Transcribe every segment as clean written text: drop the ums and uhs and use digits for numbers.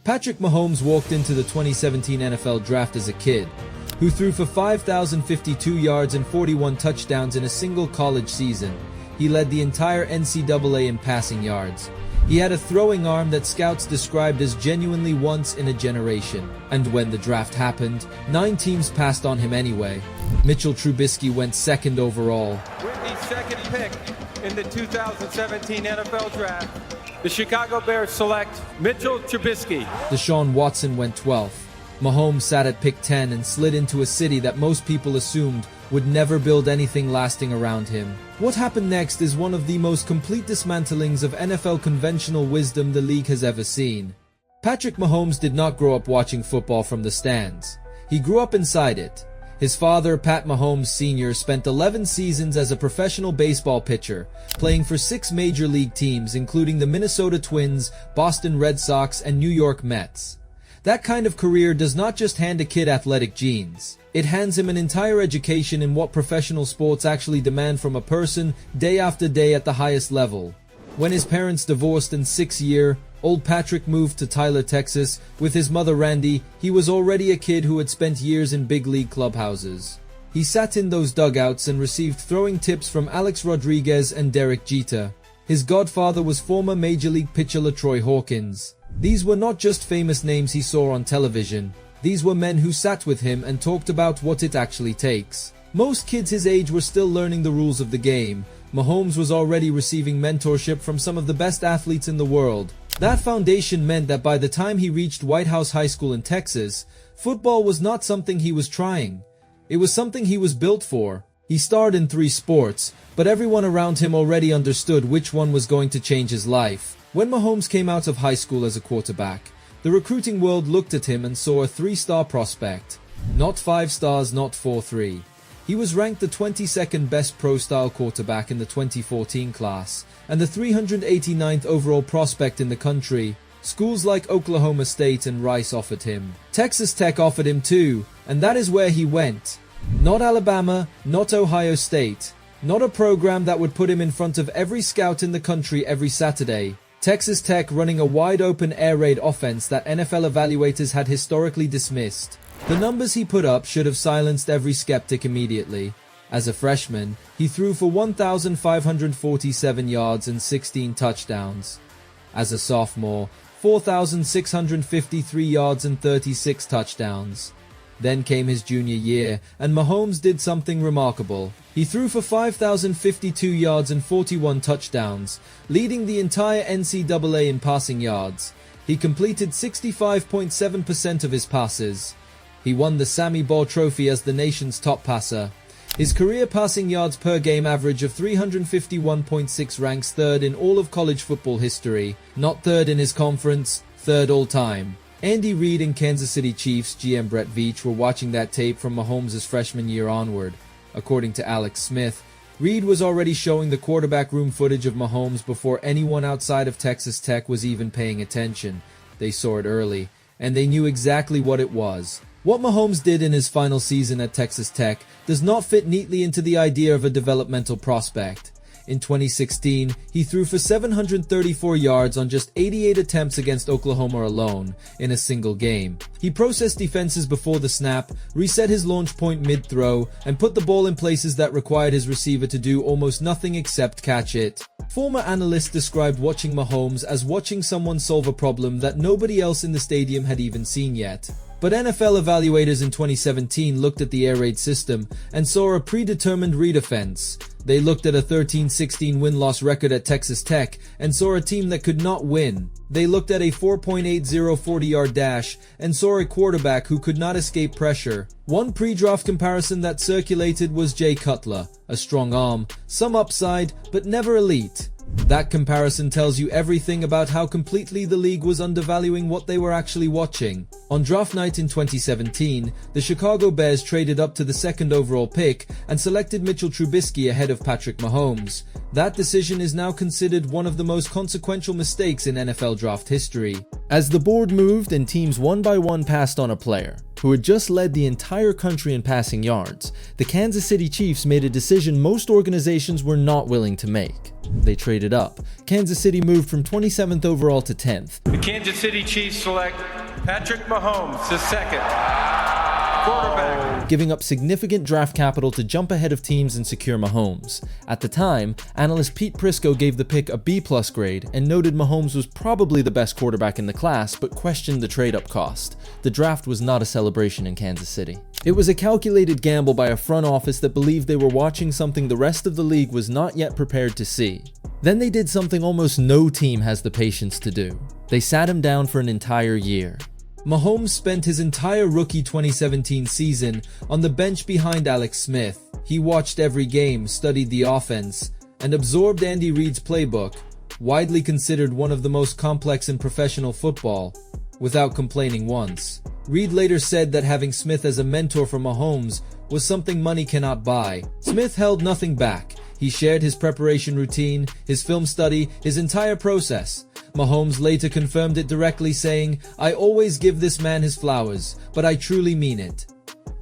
Patrick Mahomes walked into the 2017 NFL Draft as a kid, who threw for 5,052 yards and 41 touchdowns in a single college season. He led the entire NCAA in passing yards. He had a throwing arm that scouts described as genuinely once in a generation. And when the draft happened, 9 teams passed on him anyway. Mitchell Trubisky went second overall. With the second pick in the 2017 NFL Draft, the Chicago Bears select Mitchell Trubisky. Deshaun Watson went 12th. Mahomes sat at pick 10 and slid into a city that most people assumed would never build anything lasting around him. What happened next is one of the most complete dismantlings of NFL conventional wisdom the league has ever seen. Patrick Mahomes did not grow up watching football from the stands. He grew up inside it. His father, Pat Mahomes Sr., spent 11 seasons as a professional baseball pitcher, playing for 6 major league teams including the Minnesota Twins, Boston Red Sox, and New York Mets. That kind of career does not just hand a kid athletic genes. It hands him an entire education in what professional sports actually demand from a person day after day at the highest level. When his parents divorced in 6th year, old Patrick moved to Tyler, Texas. With his mother Randy, he was already a kid who had spent years in big league clubhouses. He sat in those dugouts and received throwing tips from Alex Rodriguez and Derek Jeter. His godfather was former Major League pitcher LaTroy Hawkins. These were not just famous names he saw on television. These were men who sat with him and talked about what it actually takes. Most kids his age were still learning the rules of the game. Mahomes was already receiving mentorship from some of the best athletes in the world. That foundation meant that by the time he reached White House High School in Texas, football was not something he was trying. It was something he was built for. He starred in 3 sports, but everyone around him already understood which one was going to change his life. When Mahomes came out of high school as a quarterback, the recruiting world looked at him and saw a 3-star prospect. Not 5 stars, not 4-3. He was ranked the 22nd best pro-style quarterback in the 2014 class, and the 389th overall prospect in the country. Schools like Oklahoma State and Rice offered him. Texas Tech offered him too, and that is where he went. Not Alabama, not Ohio State. Not a program that would put him in front of every scout in the country every Saturday. Texas Tech running a wide-open air raid offense that NFL evaluators had historically dismissed. The numbers he put up should have silenced every skeptic immediately. As a freshman, he threw for 1,547 yards and 16 touchdowns. As a sophomore, 4,653 yards and 36 touchdowns. Then came his junior year, and Mahomes did something remarkable. He threw for 5,052 yards and 41 touchdowns, leading the entire NCAA in passing yards. He completed 65.7% of his passes. He won the Sammy Baugh Trophy as the nation's top passer. His career passing yards per game average of 351.6 ranks 3rd in all of college football history. Not 3rd in his conference, 3rd all time. Andy Reid and Kansas City Chiefs GM Brett Veach were watching that tape from Mahomes' freshman year onward. According to Alex Smith, Reid was already showing the quarterback room footage of Mahomes before anyone outside of Texas Tech was even paying attention. They saw it early, and they knew exactly what it was. What Mahomes did in his final season at Texas Tech does not fit neatly into the idea of a developmental prospect. In 2016, he threw for 734 yards on just 88 attempts against Oklahoma alone in a single game. He processed defenses before the snap, reset his launch point mid-throw, and put the ball in places that required his receiver to do almost nothing except catch it. Former analysts described watching Mahomes as watching someone solve a problem that nobody else in the stadium had even seen yet. But NFL evaluators in 2017 looked at the air raid system and saw a predetermined read offense. They looked at a 13-16 win-loss record at Texas Tech and saw a team that could not win. They looked at a 4.80 40-yard dash and saw a quarterback who could not escape pressure. One pre-draft comparison that circulated was Jay Cutler, a strong arm, some upside, but never elite. That comparison tells you everything about how completely the league was undervaluing what they were actually watching. On draft night in 2017, the Chicago Bears traded up to the 2nd overall pick and selected Mitchell Trubisky ahead of Patrick Mahomes. That decision is now considered one of the most consequential mistakes in NFL draft history. As the board moved and teams one by one passed on a player, who had just led the entire country in passing yards, the Kansas City Chiefs made a decision most organizations were not willing to make. They traded up. Kansas City moved from 27th overall to 10th. The Kansas City Chiefs select Patrick Mahomes, the second quarterback, giving up significant draft capital to jump ahead of teams and secure Mahomes. At the time, analyst Pete Prisco gave the pick a B+ grade and noted Mahomes was probably the best quarterback in the class, but questioned the trade-up cost. The draft was not a celebration in Kansas City. It was a calculated gamble by a front office that believed they were watching something the rest of the league was not yet prepared to see. Then they did something almost no team has the patience to do. They sat him down for an entire year. Mahomes spent his entire rookie 2017 season on the bench behind Alex Smith. He watched every game, studied the offense, and absorbed Andy Reid's playbook, widely considered one of the most complex in professional football, without complaining once. Reid later said that having Smith as a mentor for Mahomes was something money cannot buy. Smith held nothing back. He shared his preparation routine, his film study, his entire process. Mahomes later confirmed it directly, saying, "I always give this man his flowers, but I truly mean it."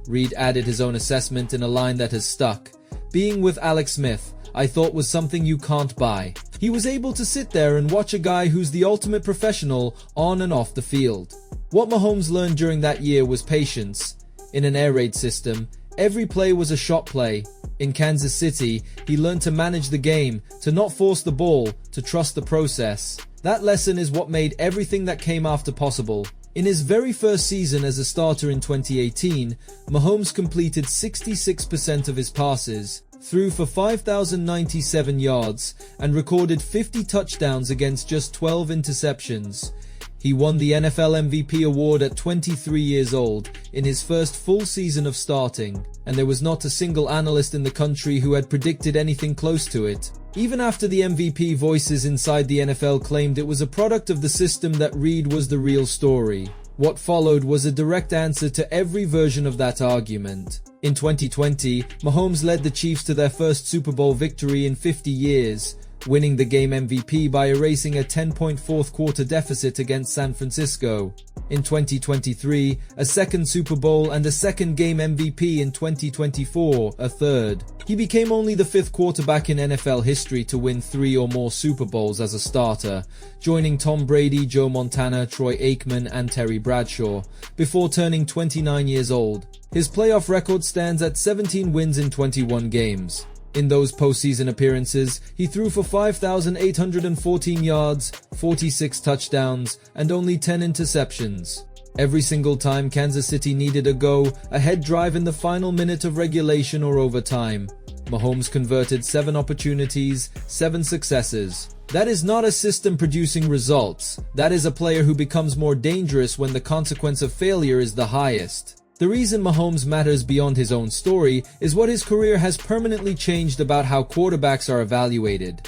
Reid added his own assessment in a line that has stuck. "Being with Alex Smith, I thought was something you can't buy." He was able to sit there and watch a guy who's the ultimate professional on and off the field. What Mahomes learned during that year was patience. In an air raid system, every play was a shot play. In Kansas City, he learned to manage the game, to not force the ball, to trust the process. That lesson is what made everything that came after possible. In his very first season as a starter in 2018, Mahomes completed 66% of his passes, threw for 5,097 yards, and recorded 50 touchdowns against just 12 interceptions. He won the NFL MVP award at 23 years old, in his first full season of starting, and there was not a single analyst in the country who had predicted anything close to it. Even after the MVP voices inside the NFL claimed it was a product of the system that Reid was the real story, what followed was a direct answer to every version of that argument. In 2020, Mahomes led the Chiefs to their first Super Bowl victory in 50 years, winning the game MVP by erasing a 10-point fourth-quarter deficit against San Francisco. In 2023, a second Super Bowl and a second game MVP in 2024, a third. He became only the fifth quarterback in NFL history to win 3 or more Super Bowls as a starter, joining Tom Brady, Joe Montana, Troy Aikman, and Terry Bradshaw, before turning 29 years old. His playoff record stands at 17 wins in 21 games. In those postseason appearances, he threw for 5,814 yards, 46 touchdowns, and only 10 interceptions. Every single time Kansas City needed a go-ahead drive in the final minute of regulation or overtime, Mahomes converted 7 opportunities, 7 successes. That is not a system producing results. That is a player who becomes more dangerous when the consequence of failure is the highest. The reason Mahomes matters beyond his own story is what his career has permanently changed about how quarterbacks are evaluated.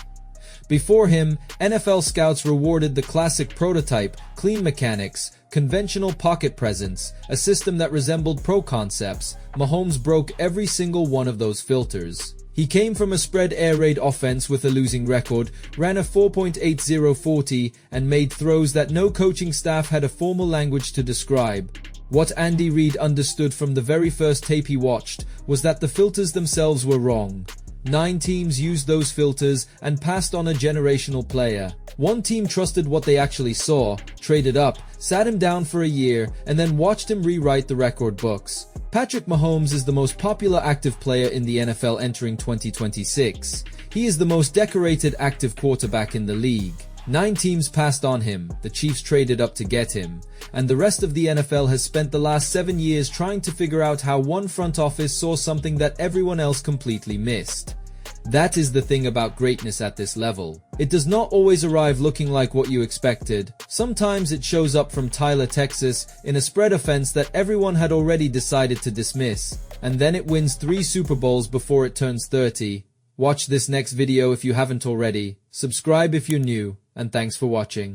Before him, NFL scouts rewarded the classic prototype, clean mechanics, conventional pocket presence, a system that resembled pro concepts. Mahomes broke every single one of those filters. He came from a spread air raid offense with a losing record, ran a 4.80 40, and made throws that no coaching staff had a formal language to describe. What Andy Reid understood from the very first tape he watched was that the filters themselves were wrong. 9 teams used those filters and passed on a generational player. One team trusted what they actually saw, traded up, sat him down for a year, and then watched him rewrite the record books. Patrick Mahomes is the most popular active player in the NFL entering 2026. He is the most decorated active quarterback in the league. 9 teams passed on him, the Chiefs traded up to get him, and the rest of the NFL has spent the last 7 years trying to figure out how one front office saw something that everyone else completely missed. That is the thing about greatness at this level. It does not always arrive looking like what you expected. Sometimes it shows up from Tyler, Texas, in a spread offense that everyone had already decided to dismiss, and then it wins 3 Super Bowls before it turns 30. Watch this next video if you haven't already, subscribe if you're new, and thanks for watching.